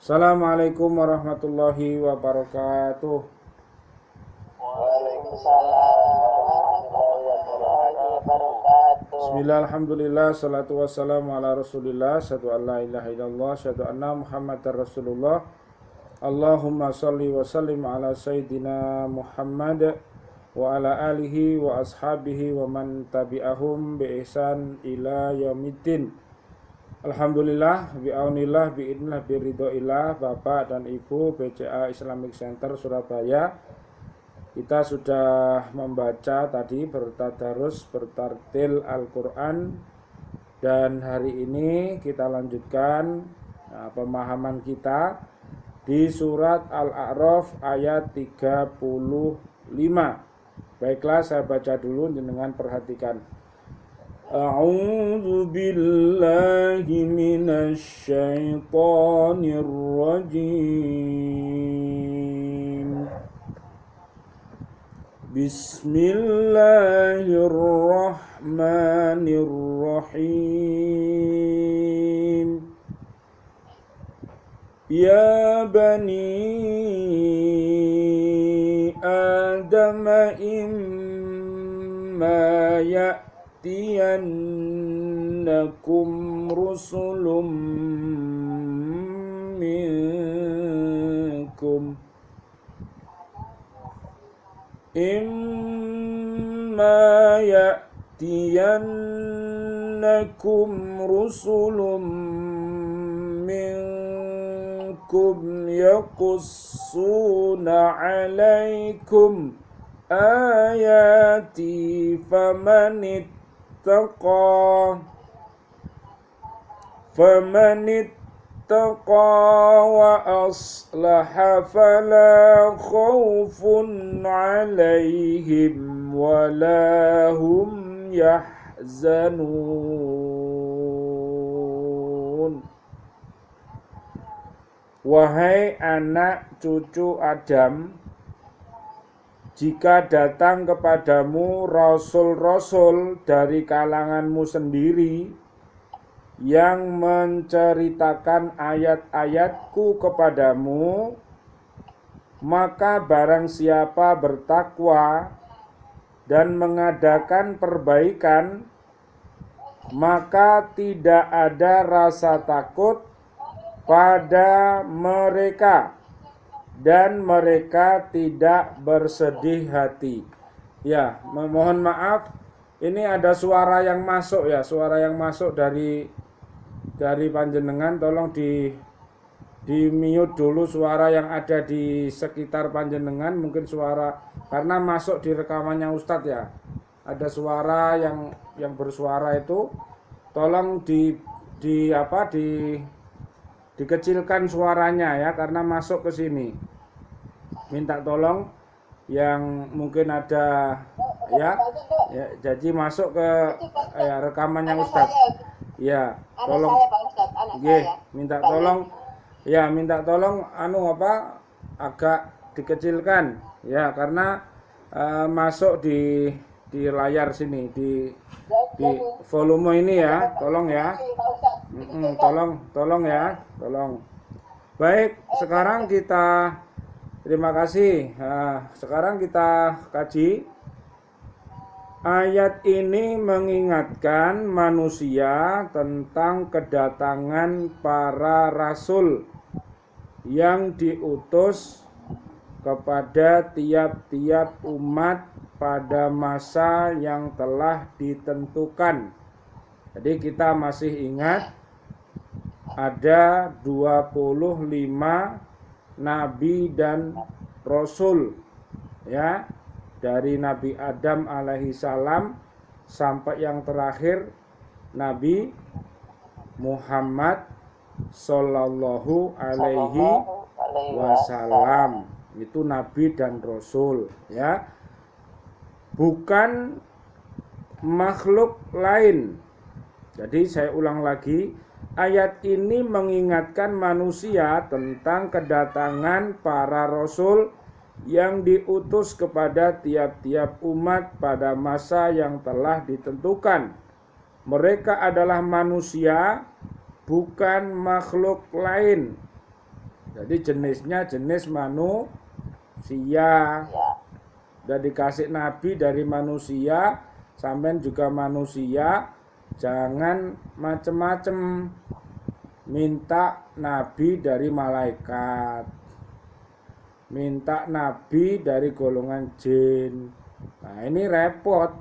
Assalamualaikum warahmatullahi wabarakatuh. Waalaikumsalam warahmatullahi wabarakatuh. Bismillah, alhamdulillah, salatu wassalamu ala rasulillah, syahadu an la ilaha illallah, syahadu anna muhammadar rasulullah. Allahumma salli wa sallim ala sayyidina Muhammad wa ala alihi wa ashabihi wa man tabi'ahum bi ihsan ila yaumiddin. Alhamdulillah, bi'aunillah, bi'idnillah, biridhoillah, Bapak dan Ibu BCA Islamic Center Surabaya. Kita sudah membaca tadi, bertadarus, bertartil Al-Quran. Dan hari ini kita lanjutkan pemahaman kita di surat Al-A'raf ayat 35. Baiklah, saya baca dulu, jenengan perhatikan. A'udzu billahi minasy syaithanir rajim. Bismillahirrahmanirrahim. Ya bani Adam imma ya'tiyannakum rusulun minkum yaqussuna alaikum ayati faman ittaqa wa aslaha fala khawfun alaihim wala hum yahzanun. Wahai anak cucu Adam, jika datang kepadamu rasul-rasul dari kalanganmu sendiri yang menceritakan ayat-ayatku kepadamu, maka barang siapa bertakwa dan mengadakan perbaikan, maka tidak ada rasa takut pada mereka dan mereka tidak bersedih hati. Ya, mohon maaf, ini ada suara yang masuk ya, suara yang masuk dari panjenengan, tolong di mute dulu suara yang ada di sekitar panjenengan, mungkin suara karena masuk di rekamannya Ustadz ya. Ada suara yang bersuara itu, tolong dikecilkan suaranya ya, karena masuk ke sini. Minta tolong yang mungkin ada ya jadi masuk ke rekamannya Ustadz. Ya, tolong. Minta tolong agak dikecilkan ya, karena masuk di layar sini di volume ini ya, tolong ya. Tolong ya, tolong. Baik, sekarang kita terima kasih. Sekarang kita kaji. Ayat ini mengingatkan manusia tentang kedatangan para rasul yang diutus kepada tiap-tiap umat pada masa yang telah ditentukan. Jadi kita masih ingat ada 25 nabi dan rasul ya, dari Nabi Adam alaihi salam sampai yang terakhir Nabi Muhammad sallallahu alaihi wasallam. Itu nabi dan rasul ya, bukan makhluk lain. Jadi saya ulang lagi, ayat ini mengingatkan manusia tentang kedatangan para rasul yang diutus kepada tiap-tiap umat pada masa yang telah ditentukan. Mereka adalah manusia, bukan makhluk lain. Jadi jenisnya jenis manusia. Ya. Udah dikasih nabi dari manusia, sampean juga manusia, jangan macem-macem minta nabi dari malaikat, minta nabi dari golongan jin. Nah ini repot.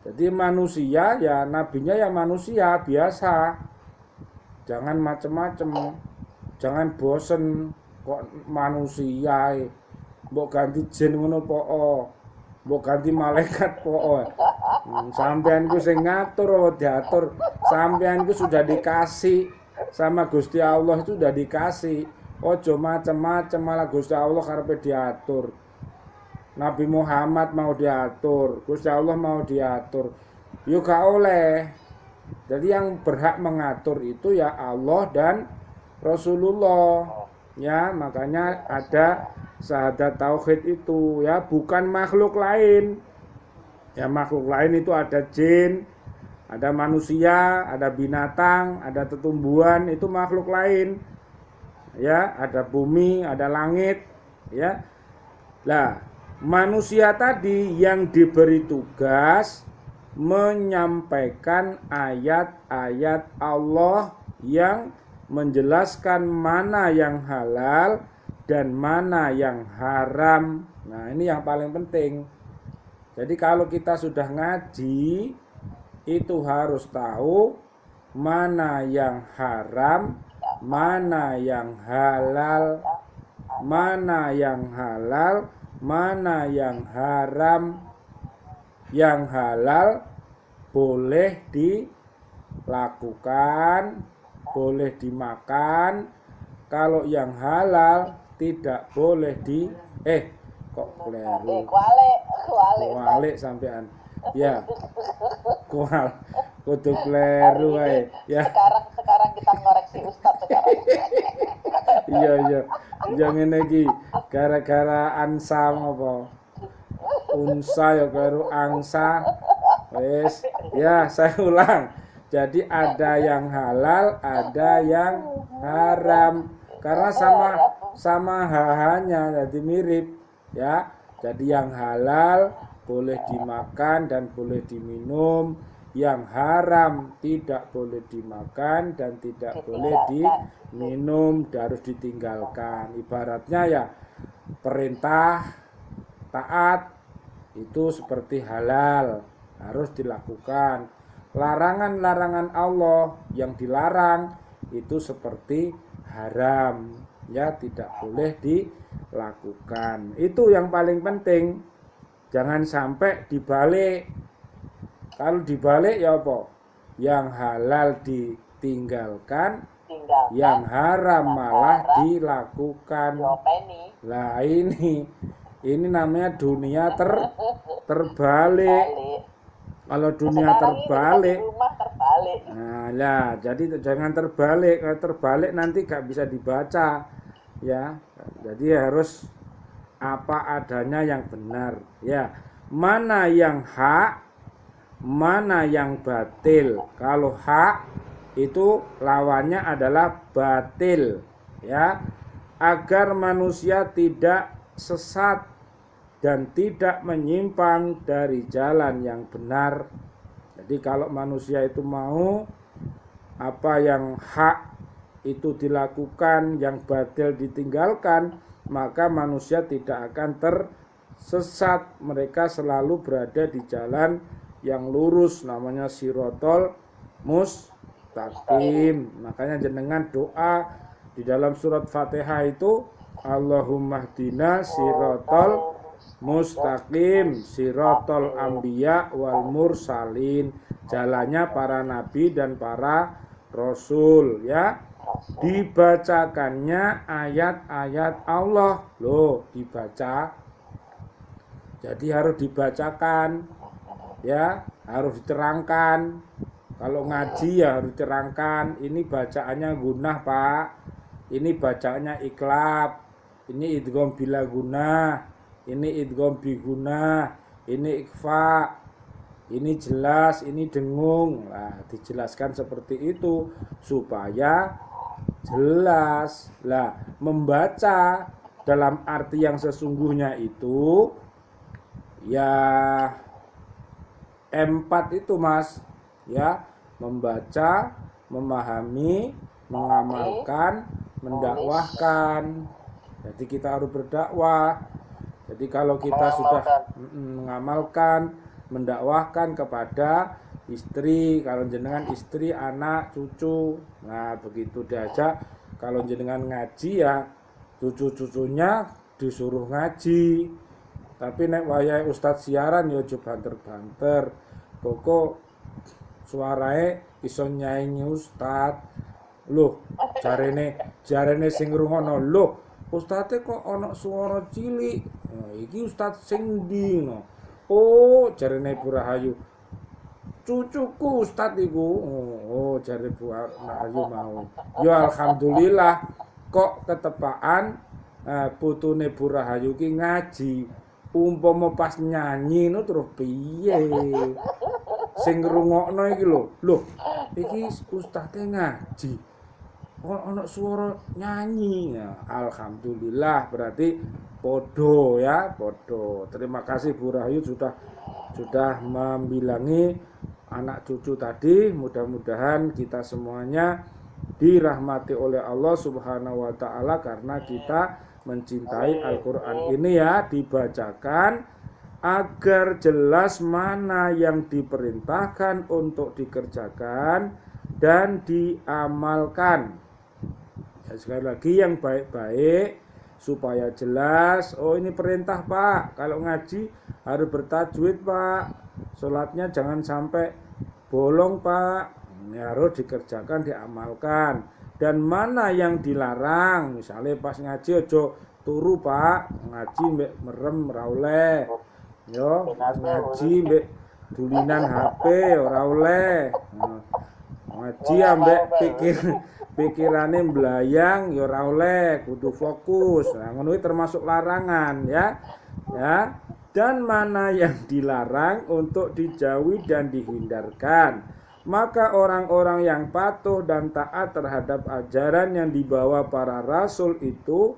Jadi manusia ya nabinya ya manusia biasa, jangan macem-macem, jangan bosen kok manusia. Mbok ganti jin ngono po, mbok ganti malaikat po. Sampean ku sing ngatur diatur, sampean ku sudah dikasih sama Gusti Allah, itu sudah dikasih. Ojo macem-macem malah Gusti Allah karepe diatur. Nabi Muhammad mau diatur, Gusti Allah mau diatur. Yo gak oleh. Jadi yang berhak mengatur itu ya Allah dan Rasulullah. Ya, makanya ada syahadat tauhid itu ya, bukan makhluk lain. Ya makhluk lain itu ada jin, ada manusia, ada binatang, ada tetumbuhan, itu makhluk lain. Ya, ada bumi, ada langit, ya. Lah, manusia tadi yang diberi tugas menyampaikan ayat-ayat Allah yang menjelaskan mana yang halal dan mana yang haram. Nah ini yang paling penting. Jadi kalau kita sudah ngaji, itu harus tahu mana yang haram, mana yang halal, mana yang halal, mana yang haram. Yang halal boleh dilakukan, boleh dimakan. Kalau yang halal tidak boleh kok keliru. Kualik sampean. Ya. Kudu keliru ae. Ya. Sekarang kita ngoreksi Ustaz sekarang. Iya. Yang ngene iki gara-gara ansam apa? Unsa ya keliru angsa. Wes, ya saya ulang. Jadi ada yang halal, ada yang haram. Karena sama hahanya jadi mirip, ya. Jadi yang halal boleh dimakan dan boleh diminum, yang haram tidak boleh dimakan dan tidak boleh diminum, harus ditinggalkan. Ibaratnya ya perintah taat itu seperti halal, harus dilakukan. Larangan-larangan Allah yang dilarang itu seperti haram, ya tidak boleh dilakukan. Itu yang paling penting. Jangan sampai dibalik. Kalau dibalik ya apa? Yang halal ditinggalkan, yang haram malah dilakukan. Lah ini namanya dunia terbalik. Kalau dunia terbalik, nah ya, jadi jangan terbalik. Kalau terbalik nanti gak bisa dibaca, ya. Jadi harus apa adanya yang benar, ya. Mana yang hak, mana yang batil. Kalau hak itu lawannya adalah batil, ya. Agar manusia tidak sesat dan tidak menyimpang dari jalan yang benar. Jadi kalau manusia itu mau apa yang hak itu dilakukan, yang batil ditinggalkan, maka manusia tidak akan tersesat. Mereka selalu berada di jalan yang lurus, namanya sirotol mustaqim. Makanya jenengan doa di dalam surat Fatihah itu, Allahumma hdina sirotol mustaqim, sirotol anbiya wal mursalin, jalannya para nabi dan para rasul, ya. Dibacakannya ayat-ayat Allah, loh dibaca. Jadi harus dibacakan, ya, harus diterangkan. Kalau ngaji ya harus diterangkan, ini bacaannya gunah Pak, ini bacaannya iklab, ini idgham bila gunah, ini idgham bi gunah, ini ikfa, ini jelas, ini dengung. Nah, dijelaskan seperti itu supaya jelas. Lah, membaca dalam arti yang sesungguhnya itu ya empat itu Mas, ya, membaca, memahami, mengamalkan, mendakwahkan. Jadi kita harus berdakwah. Jadi kalau kita sudah mengamalkan, mendakwahkan kepada istri, kalau jenengan istri, anak, cucu, nah begitu diajak. Kalau jenengan ngaji ya cucu-cucunya disuruh ngaji. Tapi nek wayahe ustadz siaran ya aja banter-banter. Kok suarae iso nyaingi ustadz. Loh, jarene sing ngrungokno, loh, ustadze kok ana suara cilik. Nah, iki ustadz sing ndi no. Oh, jarene Bu Rahayu. Cucuku ustadz iku. Oh, jare Bu Rahayu mau. Ya alhamdulillah kok ketepaan putune Bu Rahayu ki ngaji. Umpama pas nyanyi no terus piye? Sing ngrungokno iki lho. Loh, iki ustadze ngaji. Oh, ana suara nyanyi. Ya, alhamdulillah berarti podo ya, podo. Terima kasih Bu Rahayu sudah membilangi anak cucu tadi. Mudah-mudahan kita semuanya dirahmati oleh Allah Subhanahu wa taala karena kita mencintai Al-Qur'an ini ya, dibacakan agar jelas mana yang diperintahkan untuk dikerjakan dan diamalkan. Ya, sekali lagi yang baik-baik supaya jelas. Oh, ini perintah Pak, kalau ngaji harus bertajwid Pak, sholatnya jangan sampai bolong Pak, ini harus dikerjakan, diamalkan. Dan mana yang dilarang, misalnya pas ngaji ojo turu Pak, ngaji mbek merem ora oleh. Yo, pas ngaji mbek dulinan HP ora oleh. Ngaji ambek pikirane mblayang ya ora oleh, kudu fokus. Nah, ngono termasuk larangan ya. Ya. Dan mana yang dilarang untuk dijauhi dan dihindarkan. Maka orang-orang yang patuh dan taat terhadap ajaran yang dibawa para rasul itu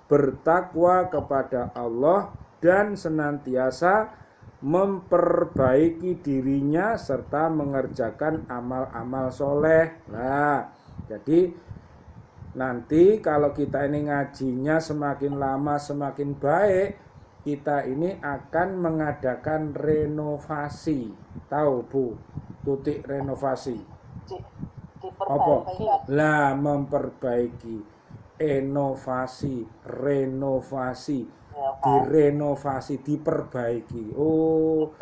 bertakwa kepada Allah dan senantiasa memperbaiki dirinya serta mengerjakan amal-amal soleh. Nah, jadi nanti kalau kita ini ngajinya semakin lama semakin baik, kita ini akan mengadakan renovasi. Tahu Bu, tutik renovasi? Apa? Lah, memperbaiki. Inovasi, renovasi, direnovasi, diperbaiki. Oh,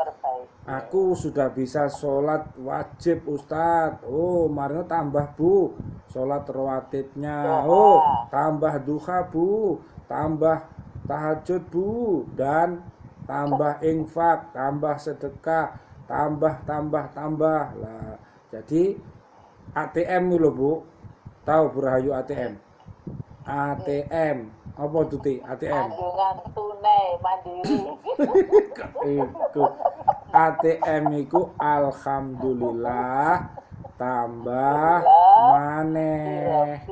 aku sudah bisa sholat wajib Ustadz. Oh, mari tambah Bu, sholat rawatibnya. Oh, tambah duha Bu, tambah tahajud Bu, dan tambah infak, tambah sedekah, tambah lah. Jadi ATM lho Bu, tahu Bu Rahayu ATM? ATM apa tuh Ti? ATM Anjungan tunai mandiri. Iku ATM iku alhamdulillah tambah maneh.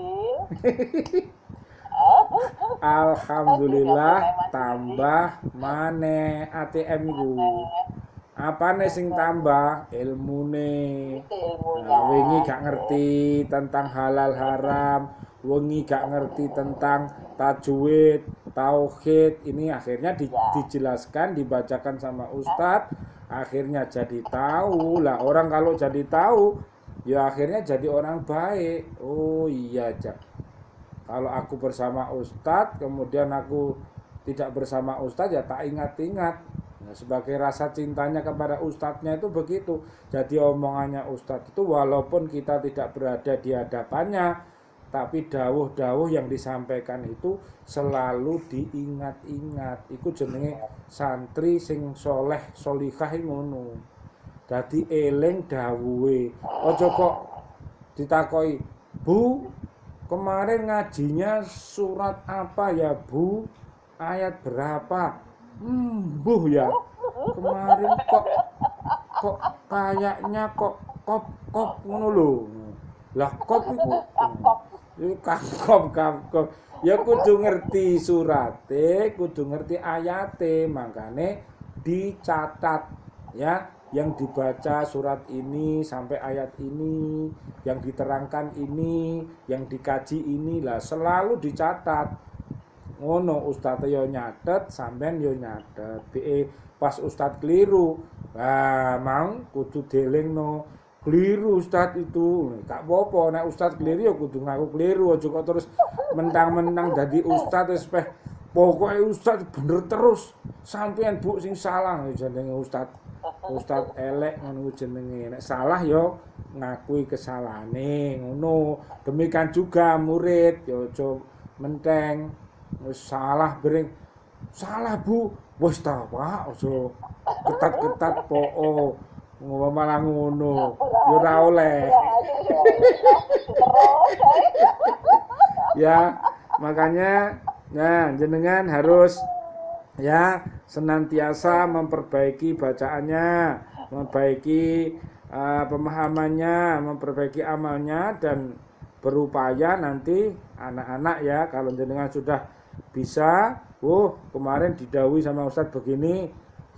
Alhamdulillah tambah maneh ATM iku. Apane sing tambah? Ilmune. Nah, wingi gak ngerti tentang halal haram, wengi gak ngerti tentang tajwid, tauhid, ini akhirnya dijelaskan, dibacakan sama ustadz, akhirnya jadi tahu. Lah orang kalau jadi tahu, ya akhirnya jadi orang baik. Oh iya, Jak. Kalau aku bersama ustadz, kemudian aku tidak bersama ustadz, ya tak ingat-ingat. Nah, sebagai rasa cintanya kepada ustadznya itu begitu. Jadi omongannya ustadz itu walaupun kita tidak berada di hadapannya, tapi dawuh-dawuh yang disampaikan itu selalu diingat-ingat. Iku jenenge santri sing soleh solihah ngono. Dadi eling dawuhe. Aja kok ditakoki, "Bu, kemarin ngajinya surat apa ya, Bu? Ayat berapa?" Bu ya. Kemarin kok kayaknya kop ngono lho. Lah kop iku Iku kangkop. Ya kudu ngerti surate, kudu ngerti ayate, makane dicatat ya, yang dibaca surat ini sampai ayat ini, yang diterangkan ini, yang dikaji inilah selalu dicatat. Ngono ustaz yo nyatet, sampean yo nyatet. Pas ustaz keliru, mau kudu delingno. Keliru ustaz itu, gak apa-apa nek ustaz keliru ya kudu ngaku keliru, aja kok terus mentang-mentang dadi ustaz wis pokoke ustaz bener terus. Sampeyan Bu sing salah jenenge ustaz. Ustaz elek ngono jenenge. Nek salah ya ngakui kesalahane ngono. Demikian juga murid ya aja menteng wis salah bering. Salah Bu. Wis ta Pak, aja ketat-ketat poo. Malah ngono, yo ora oleh. Ya, makanya jenengan harus ya senantiasa memperbaiki bacaannya, memperbaiki pemahamannya, memperbaiki amalnya dan berupaya nanti anak-anak ya kalau jenengan sudah bisa, kemarin didhawuhi sama Ustadz begini,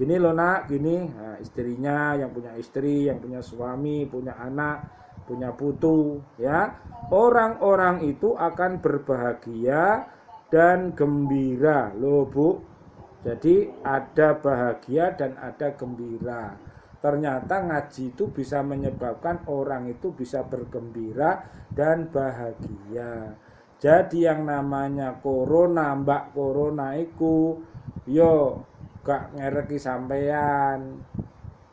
gini loh nak, gini. Nah, istrinya yang punya istri, yang punya suami, punya anak, punya putu, ya. Orang-orang itu akan berbahagia dan gembira, loh Bu. Jadi ada bahagia dan ada gembira. Ternyata ngaji itu bisa menyebabkan orang itu bisa bergembira dan bahagia. Jadi yang namanya corona, mbak corona iku, yo gak ngereki sampean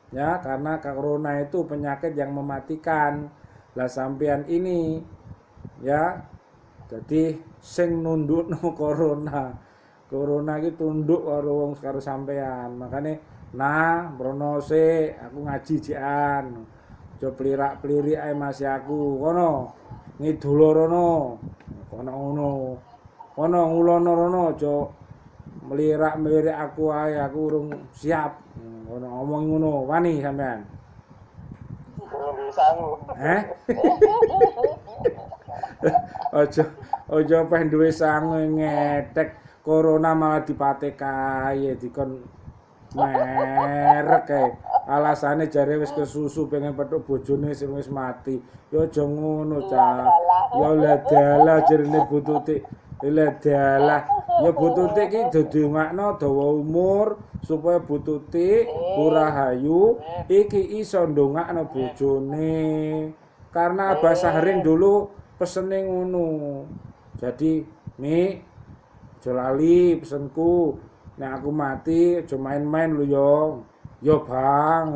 ya, karena corona itu penyakit yang mematikan. Lah sampean ini ya jadi sing nundukno corona iki tunduk karo wong karo sampean. Makane brono se aku ngaji jian aja plirak-plirik ae Mas aku kono ngidul rono kono ngulono rono aja melirak-melirik aku ae, aku urung siap. Ngono ngomong ngono, wani sampean. Aja peh duwe sangu ngetek, corona malah dipate kae dikon merek kae. Alasane jare wis kesusu pengen petuk bojone sing wis mati. Ya aja ngono, Cak. Ya ladalah jerene bututi. Ladalah. Ya bututi iki didongakno dawa umur supaya bututi urahayu iki iso ndongakno bojone. Karena Abah Sahrin dulu pesene ngono. Jadi, Mi, aja lali pesenku. Nek aku mati aja main-main lho yo. Yo Bang.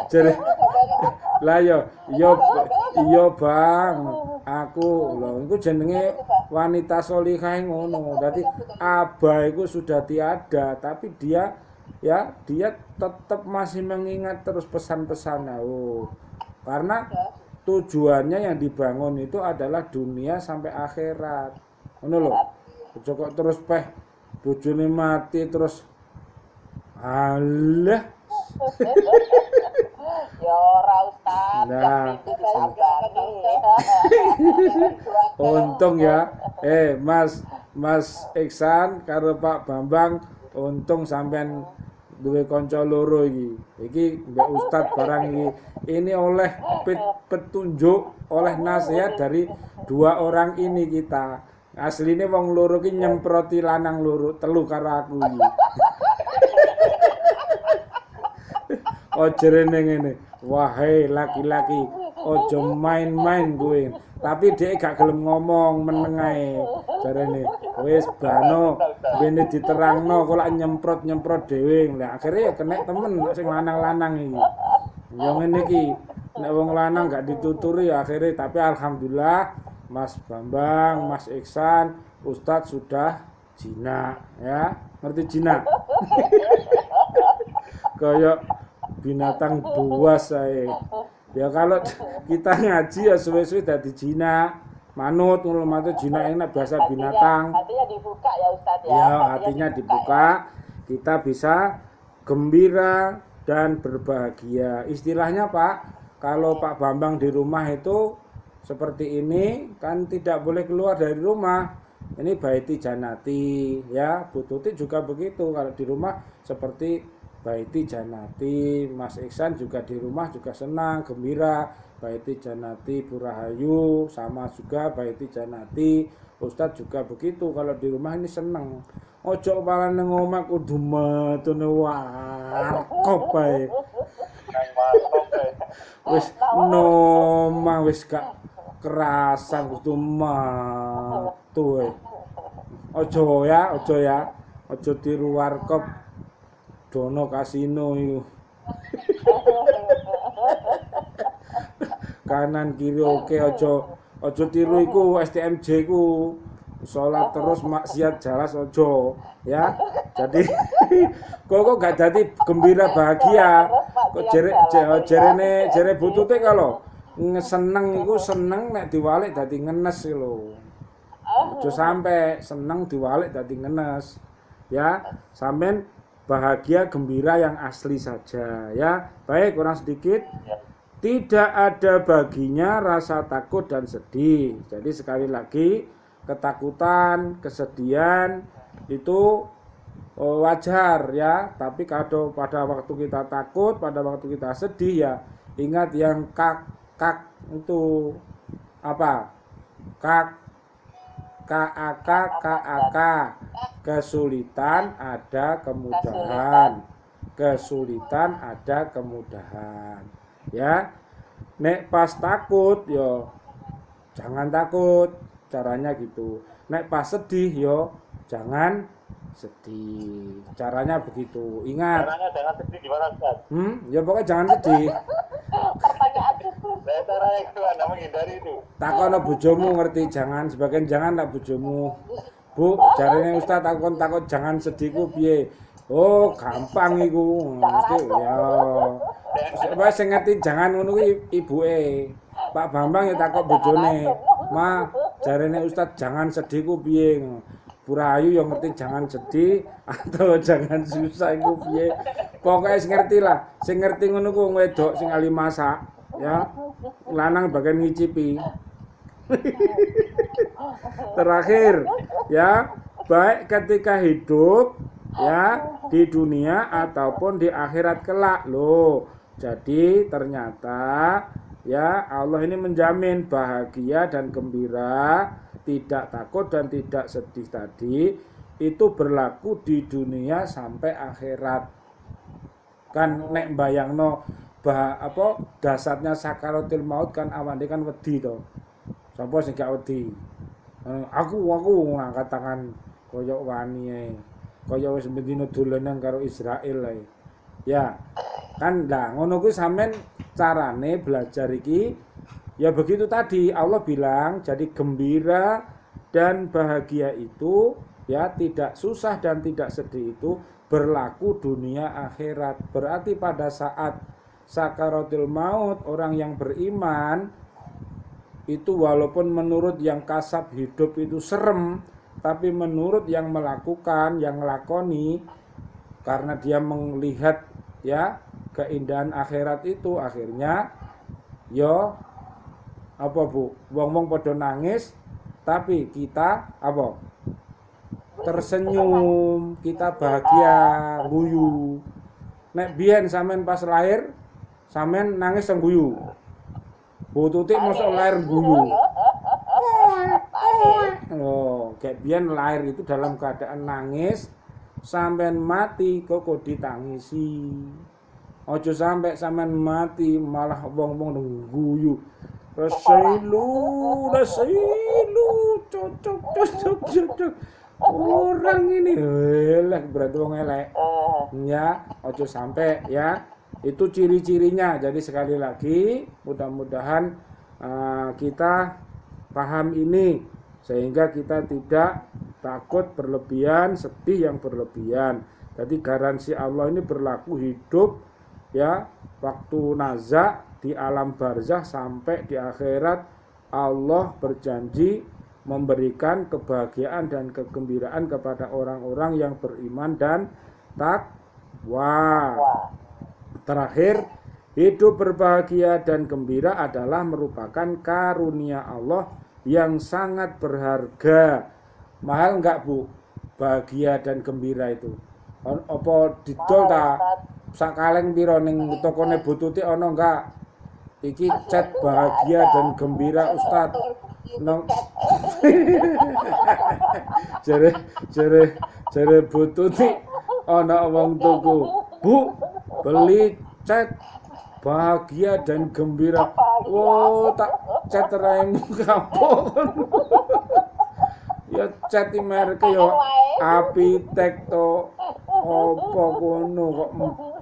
Jare lah yo Bang. Aku lho iku jenenge wanita sholihah ngono. Dadi Abah iku sudah tiada, tapi dia tetap masih mengingat terus pesan-pesannya. Karena tujuannya yang dibangun itu adalah dunia sampai akhirat. Ngono lho. Aja kok terus bojone mati terus alah. Ya ora Ustaz. Nah, untung ya. Mas Iksan karo Pak Bambang untung sampean duwe kanca loro iki. Iki Mbak Ustadz barang iki. Ini oleh petunjuk, oleh nasihat dari dua orang ini kita. Asline wong loro ki nyemproti lanang loro, telu karo aku iki. Ojerene ngene. Wahai laki-laki, ojo main-main kowe. Tapi dhek gak gelem ngomong, meneng ae. Jarene, wis bano, bene diterangno kok lak nyemprot-nyemprot dhewe. Lah akhire ya kenek temen sing lanang-lanang iki. Ya ngene iki, nek wong lanang gak dituturi ya akhire, tapi alhamdulillah Mas Bambang, Mas Iksan, Ustadz sudah jinak ya. Ngerti jinak? Kayak binatang buas saya. Ya kalau kita ngaji ya suwe-suwe dadi jinak. Manut ngono mate jinak enak biasa binatang. Hatinya dibuka ya Ustaz ya. Ya, hatinya dibuka. Kita bisa gembira dan berbahagia. Istilahnya Pak, kalau Pak Bambang di rumah itu seperti ini kan tidak boleh keluar dari rumah. Ini baiti janati ya. Bu Tuti juga begitu, kalau di rumah seperti baiti janati. Mas Iksan juga di rumah juga senang, gembira. Baiti janati Bu Rahayu sama juga baiti janati. Ustadz juga begitu, kalau di rumah ini senang. Ojo malah nang omah kudu metune warkop bae. Wis nomah wis gak kerasan kudu metu. Ojo ya, ojo tiru warkop dono kasino iku. Kanan kiri oke, ojo tiru iku STMJ ku. Sholat terus maksiat jelas ojo ya. Jadi kok gak jadi gembira bahagia. Kok jere Bu Tuti kalau seneng iku seneng nek diwalik dadi ngenes lho. Ojo sampai seneng diwalik dadi ngenes. Ya, sampean bahagia gembira yang asli saja ya. Baik, kurang sedikit. Tidak ada baginya rasa takut dan sedih. Jadi sekali lagi, ketakutan, kesedihan itu wajar ya. Tapi kalau pada waktu kita takut, pada waktu kita sedih ya, ingat yang kak itu apa? Kak, kesulitan ada kemudahan. Kesulitan ada kemudahan. Ya. Nek pas takut yo jangan takut. Caranya gitu. Nek pas sedih yo jangan sedih. Caranya begitu. Ingat. Caranya jangan sedih gimana, Ustaz? Ya pokoknya jangan sedih. Saya caranya gimana menghindari itu? Takono bojomu ngerti jangan, sebagian jangan tak bojomu. Bu, jarene Ustaz takut jangan sedihku piye? Oh, gampang iku. Mesti ya. Wis sing ngerti jangan ngono kuwi ibuke. Pak Bambang ya takut bojone. Ma, jarene Ustaz jangan sedihku piye? Bu Rahayu yang ngerti jangan sedih atau jangan susah iku piye. Pokoke sing ngerti lah. Sing ngerti ngono ku wedok sing ahli masak, ya. Lanang bagian ngicipi. Terakhir, ya, baik ketika hidup ya di dunia ataupun di akhirat kelak loh. Jadi ternyata ya Allah ini menjamin bahagia dan gembira, tidak takut dan tidak sedih tadi itu berlaku di dunia sampai akhirat. Kan nek bayangno dasarnya sakaratul maut kan awake kan wedi to. Sapa sing gak wedi? Aku ngangkat tangan koyo wani ae. Kaya wis bendina dolanan karo Israel ae. Ya. Kan lah ngono kuwi sampean carane belajar iki ya begitu tadi Allah bilang jadi gembira dan bahagia itu ya tidak susah dan tidak sedih itu berlaku dunia akhirat. Berarti pada saat sakaratul maut orang yang beriman itu walaupun menurut yang kasab hidup itu serem, tapi menurut yang melakukan, yang ngelakoni, karena dia melihat ya keindahan akhirat itu akhirnya yo apa Bu, wong-wong padha nangis tapi kita apa? Tersenyum, kita bahagia, guyu. Nek biyen sampean pas lahir sampean nangis sang guyu. Bu Tuti mosok lahir guyu. Oh, kayak biyen lahir itu dalam keadaan nangis, sampean mati kok ditangisi. Ojo sampai sampean mati malah wong-wong guyu. Rasailu, cocok. Orang ini elek berarti wong elek. Ya, ojo sampai ya. Itu ciri-cirinya. Jadi sekali lagi mudah-mudahan kita paham ini sehingga kita tidak takut berlebihan, sedih yang berlebihan. Jadi garansi Allah ini berlaku hidup ya waktu nazak di alam barzah sampai di akhirat. Allah berjanji memberikan kebahagiaan dan kegembiraan kepada orang-orang yang beriman dan takwa. Terakhir Hidup berbahagia dan gembira adalah merupakan karunia Allah yang sangat berharga. Mahal enggak Bu? Bahagia dan gembira itu. Apa didol ta? Sak kaleng piro ning tokone Bu Tuti ana enggak? Iki cat bahagia dan gembira Ustaz. Nong jere Bu Tuti ana wong tuku. Bu, beli cat bahagia dan gembira. Oh, tak cat raimu kapok. Ya cat merek ya Apitek to apa kono kok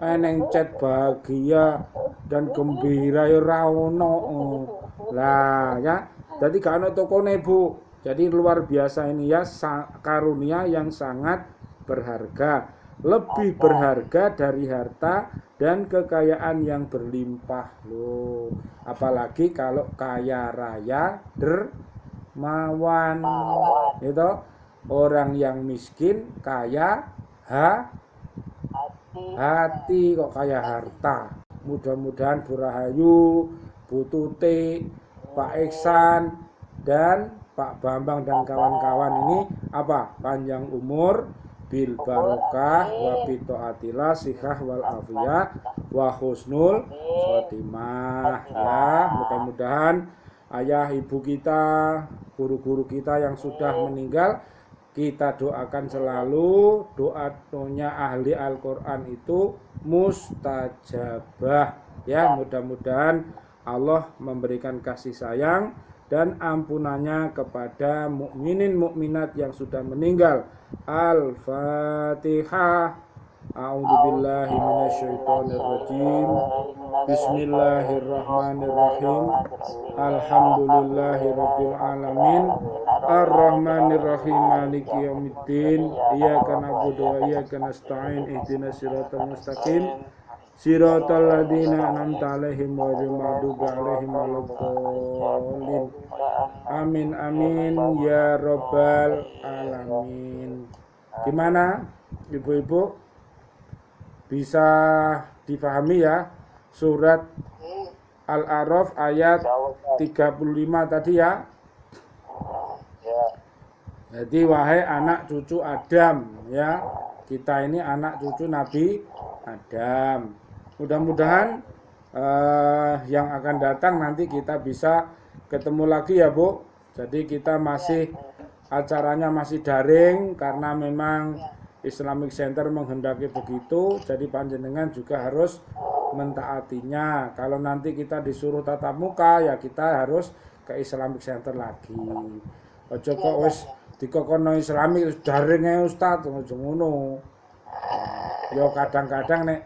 eneng cat bahagia dan gembira ya ra ono. Lah ya, jadi gak ono tokone Bu. Jadi luar biasa ini ya, karunia yang sangat berharga, lebih berharga dari harta dan kekayaan yang berlimpah loh. Apalagi kalau kaya raya dermawan. Itu orang yang miskin kaya hati kok kaya harta. Mudah-mudahan Bu Rahayu, Bu Tuti, Pak Iksan dan Pak Bambang dan kawan-kawan ini apa? Panjang umur, bil barokah, wa bi taatillah, sihah wal afiyah, wa husnul khotimah. Ya, mudah-mudahan ayah ibu kita, guru-guru kita yang sudah meninggal, kita doakan selalu. Doanya ahli Al-Quran itu mustajabah. Ya, mudah-mudahan Allah memberikan kasih sayang dan ampunannya kepada mukminin mukminat yang sudah meninggal. Al-Fatihah. A'udzubillahi minasyaitonirrajim. Bismillahirrahmanirrahim. Alhamdulillahirabbil alamin. Ar-Rahmanirrahim. Maliki yaumiddin. Iyyaka na'budu wa iyyaka nasta'in. Ihdinas siratal mustaqim. Siratal ladzina an'amta 'alaihim ghairil maghdubi 'alaihim waladdallin. Amin amin ya rabbal alamin. Gimana Ibu-ibu? Bisa dipahami ya surat Al-A'raf ayat 35 tadi ya. Jadi wahai anak cucu Adam ya. Kita ini anak cucu Nabi Adam. Mudah-mudahan yang akan datang nanti kita bisa ketemu lagi ya Bu. Jadi kita masih acaranya masih daring karena memang Islamic Center menghendaki begitu. Jadi panjenengan juga harus mentaatinya. Kalau nanti kita disuruh tatap muka ya kita harus ke Islamic Center lagi. Ojo kok wis dikokono Islamic daring ae Ustaz ojo ngono. Ya kadang-kadang nek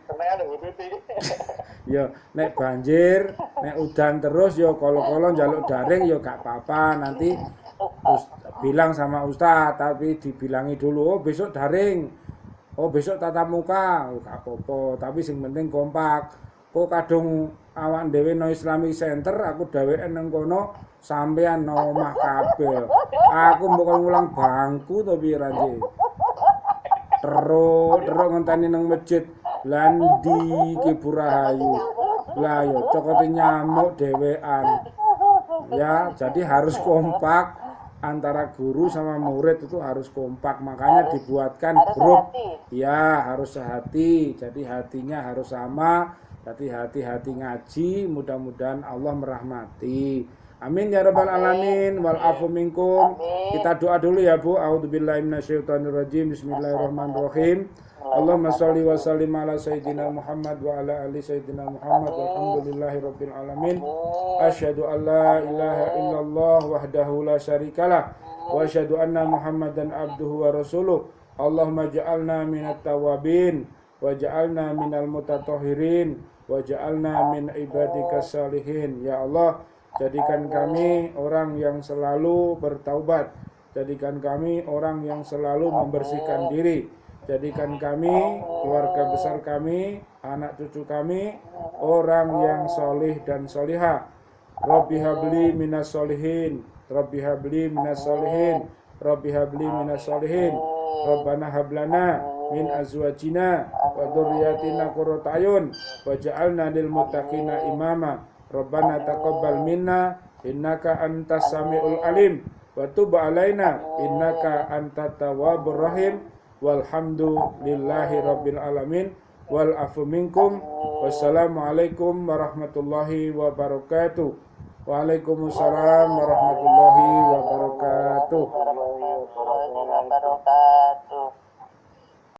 banjir, nek udan terus ya kolo-kolo njaluk daring ya gak apa-apa. Nanti bilang sama Ustaz, tapi dibilangi dulu, oh besok daring, oh besok tatap muka, oh gak apa-apa. Tapi sing penting kompak. Kok kadung awak dhewe no Islamic Center, aku dheweken nang kono sampean no omah kabeh. Aku mbok ngulang bangku to piye ranjing. Terus ngenteni nang masjid landi ki Bu Rahayu. Lah yo cokote nyamuk dhewean. Ya, jadi harus kompak antara guru sama murid itu harus kompak. Makanya dibuatkan grup. Ya, harus sehati. Jadi hatinya harus sama. Jadi hati-hati ngaji. Mudah-mudahan Allah merahmati. Amin ya rabbal alamin wal afu minkum. Kita doa dulu ya Bu. A'udzubillahi minasyaitonirrajim. Bismillahirrahmanirrahim. Allahumma sholli wa sallim ala sayyidina Muhammad wa ala ali sayyidina Muhammad walhamdulillahirabbil alamin. Asyhadu an la ilaha illallah wahdahu la syarikalah wa asyhadu anna Muhammadan abduhu wa rasuluh. Allahumma ja'alna minat tawabin wa ja'alna minal mutatahhirin wa ja'alna min ibadikas salihin. Ya Allah, jadikan kami orang yang selalu bertaubat. Jadikan kami orang yang selalu membersihkan diri. Jadikan kami, keluarga besar kami, anak cucu kami, orang yang solih dan solihah. Rabbi habli minas solihin. Rabbi habli minas solihin. Rabbi habli minas solihin. Rabbana hablana min azwajina wa dzurriyyatina qurrata a'yun waj'alna lil muttaqina imama. Rabbana taqabbal minna innaka antas samiul alim wa tub alaina innaka antat tawwabur rahim. Walhamdulillahi rabbil alamin wal afu minkum. Wassalamualaikum warahmatullahi wabarakatuh. Waalaikumsalam warahmatullahi wabarakatuh. Warahmatullahi wabarakatuh.